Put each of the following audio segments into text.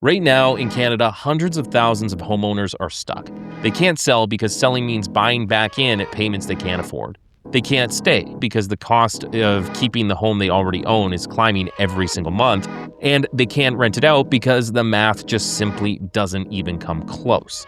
Right now in Canada, hundreds of thousands of homeowners are stuck. They can't sell because selling means buying back in at payments they can't afford. They can't stay because the cost of keeping the home they already own is climbing every single month. And they can't rent it out because the math just simply doesn't even come close.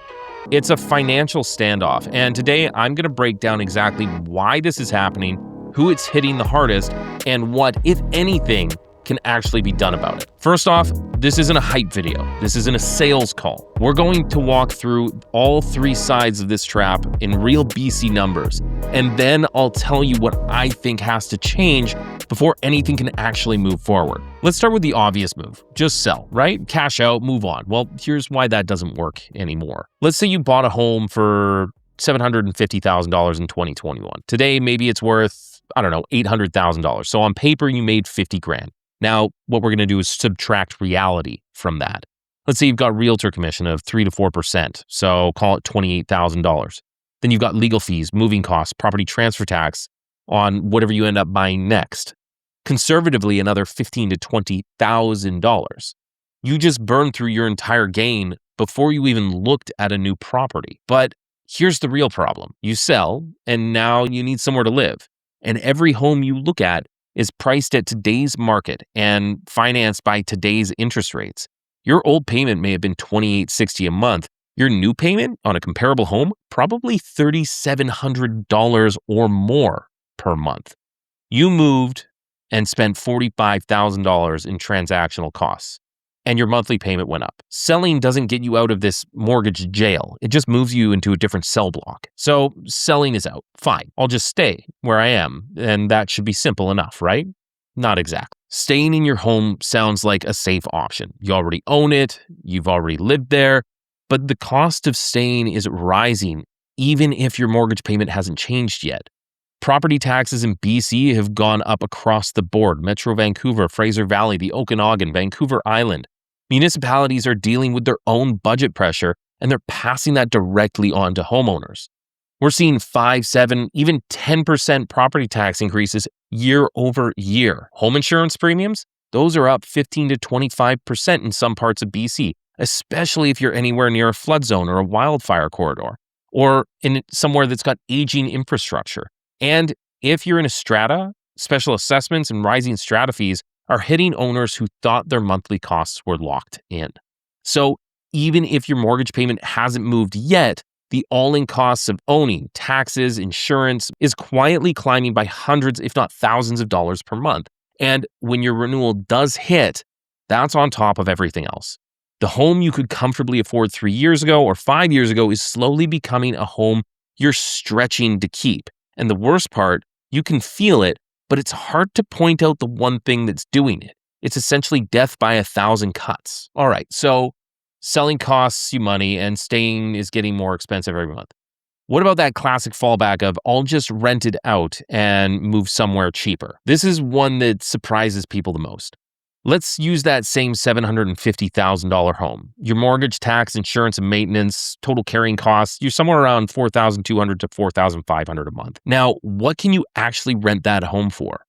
It's a financial standoff, and today I'm going to break down exactly why this is happening, who it's hitting the hardest, and what, if anything, can actually be done about it. First off, this isn't a hype video. This isn't a sales call. We're going to walk through all three sides of this trap in real BC numbers, and then I'll tell you what I think has to change before anything can actually move forward. Let's start with the obvious move. Just sell, right? Cash out, move on. Well, here's why that doesn't work anymore. Let's say you bought a home for $750,000 in 2021. Today, maybe it's worth, $800,000. So on paper, you made 50 grand. Now, what we're going to do is subtract reality from that. Let's say you've got realtor commission of 3 to 4%, so call it $28,000. Then you've got legal fees, moving costs, property transfer tax on whatever you end up buying next. Conservatively, another $15,000 to $20,000. You just burned through your entire gain before you even looked at a new property. But here's the real problem. You sell, and now you need somewhere to live. And every home you look at is priced at today's market and financed by today's interest rates. Your old payment may have been $2,860 a month. Your new payment on a comparable home, probably $3,700 or more per month. You moved and spent $45,000 in transactional costs, and your monthly payment went up. Selling doesn't get you out of this mortgage jail. It just moves you into a different cell block. So selling is out. Fine. I'll just stay where I am, and that should be simple enough, right? Not exactly. Staying in your home sounds like a safe option. You already own it. You've already lived there. But the cost of staying is rising, even if your mortgage payment hasn't changed yet. Property taxes in BC have gone up across the board. Metro Vancouver, Fraser Valley, the Okanagan, Vancouver Island. Municipalities are dealing with their own budget pressure, and they're passing that directly on to homeowners. We're seeing 5, 7, even 10% property tax increases year over year. Home insurance premiums, those are up 15 to 25% in some parts of BC, especially if you're anywhere near a flood zone or a wildfire corridor, or in somewhere that's got aging infrastructure. And if you're in a strata, special assessments and rising strata fees are hitting owners who thought their monthly costs were locked in. So even if your mortgage payment hasn't moved yet, the all-in costs of owning, taxes, insurance is quietly climbing by hundreds, if not thousands of dollars per month. And when your renewal does hit, that's on top of everything else. The home you could comfortably afford 3 years ago or 5 years ago is slowly becoming a home you're stretching to keep. And the worst part, you can feel it, but it's hard to point out the one thing that's doing it. It's essentially death by 1,000 cuts. All right, so selling costs you money and staying is getting more expensive every month. What about that classic fallback of I'll just rent it out and move somewhere cheaper? This is one that surprises people the most. Let's use that same $750,000 home. Your mortgage, tax, insurance, and maintenance, total carrying costs, you're somewhere around $4,200 to $4,500 a month. Now, what can you actually rent that home for?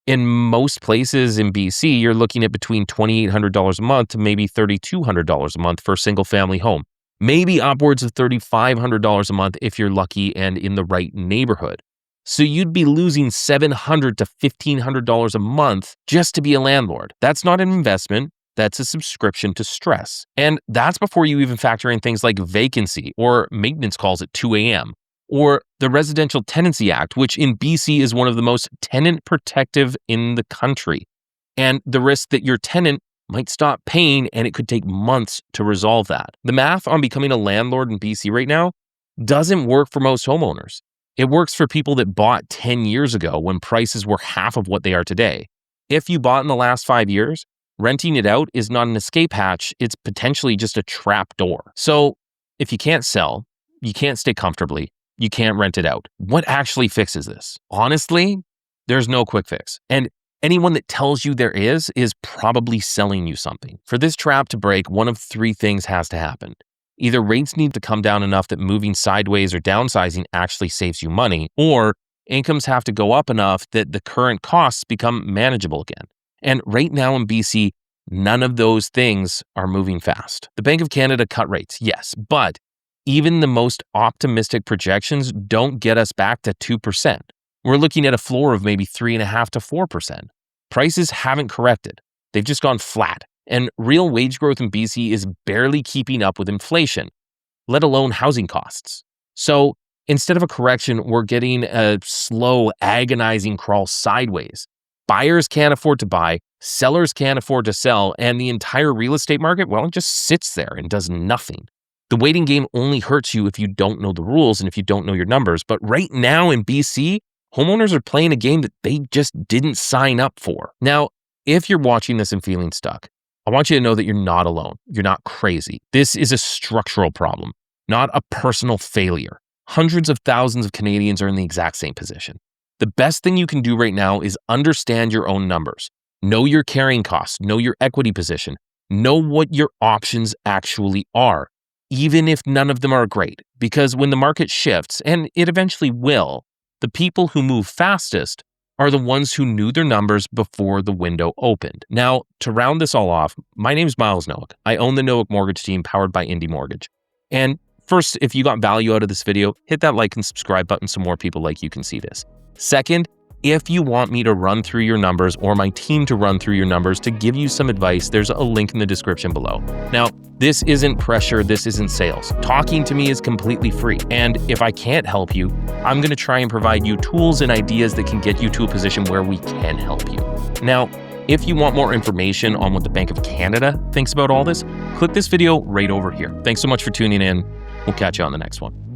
In most places in BC, you're looking at between $2,800 a month to maybe $3,200 a month for a single family home. Maybe upwards of $3,500 a month if you're lucky and in the right neighborhood. So you'd be losing $700 to $1,500 a month just to be a landlord. That's not an investment. That's a subscription to stress. And that's before you even factor in things like vacancy or maintenance calls at 2 a.m. or the Residential Tenancy Act, which in BC is one of the most tenant protective in the country. And the risk that your tenant might stop paying and it could take months to resolve that. The math on becoming a landlord in BC right now doesn't work for most homeowners. It works for people that bought 10 years ago when prices were half of what they are today. If you bought in the last 5 years, renting it out is not an escape hatch, it's potentially just a trap door. So if you can't sell, you can't stay comfortably, you can't rent it out. What actually fixes this? Honestly, there's no quick fix. And anyone that tells you there is probably selling you something. For this trap to break, one of 3 things has to happen. Either rates need to come down enough that moving sideways or downsizing actually saves you money, or incomes have to go up enough that the current costs become manageable again. And right now in BC, None of those things are moving fast. The Bank of Canada cut rates, yes, but even the most optimistic projections don't get us back to 2%. We're looking at a floor of maybe 3.5% to 4%. Prices haven't corrected. They've just gone flat. And real wage growth in BC is barely keeping up with inflation, let alone housing costs. So instead of a correction, we're getting a slow, agonizing crawl sideways. Buyers can't afford to buy, sellers can't afford to sell, and the entire real estate market, well, it just sits there and does nothing. The waiting game only hurts you if you don't know the rules and if you don't know your numbers. But right now in BC, homeowners are playing a game that they just didn't sign up for. Now, if you're watching this and feeling stuck, I want you to know that you're not alone. You're not crazy. This is a structural problem, not a personal failure. Hundreds of thousands of Canadians are in the exact same position. The best thing you can do right now is understand your own numbers. Know your carrying costs, know your equity position, know what your options actually are, even if none of them are great. Because when the market shifts, and it eventually will, the people who move fastest are the ones who knew their numbers before the window opened. Now, to round this all off, my name is Myles Nowik. I own the Nowik mortgage team powered by Indie Mortgage. And first, if you got value out of this video, hit that like and subscribe button so more people like you can see this. Second, if you want me to run through your numbers or my team to run through your numbers to give you some advice, there's a link in the description below. Now, this isn't pressure, this isn't sales. Talking to me is completely free. And if I can't help you, I'm going to try and provide you tools and ideas that can get you to a position where we can help you. Now, if you want more information on what the Bank of Canada thinks about all this, click this video right over here. Thanks so much for tuning in. We'll catch you on the next one.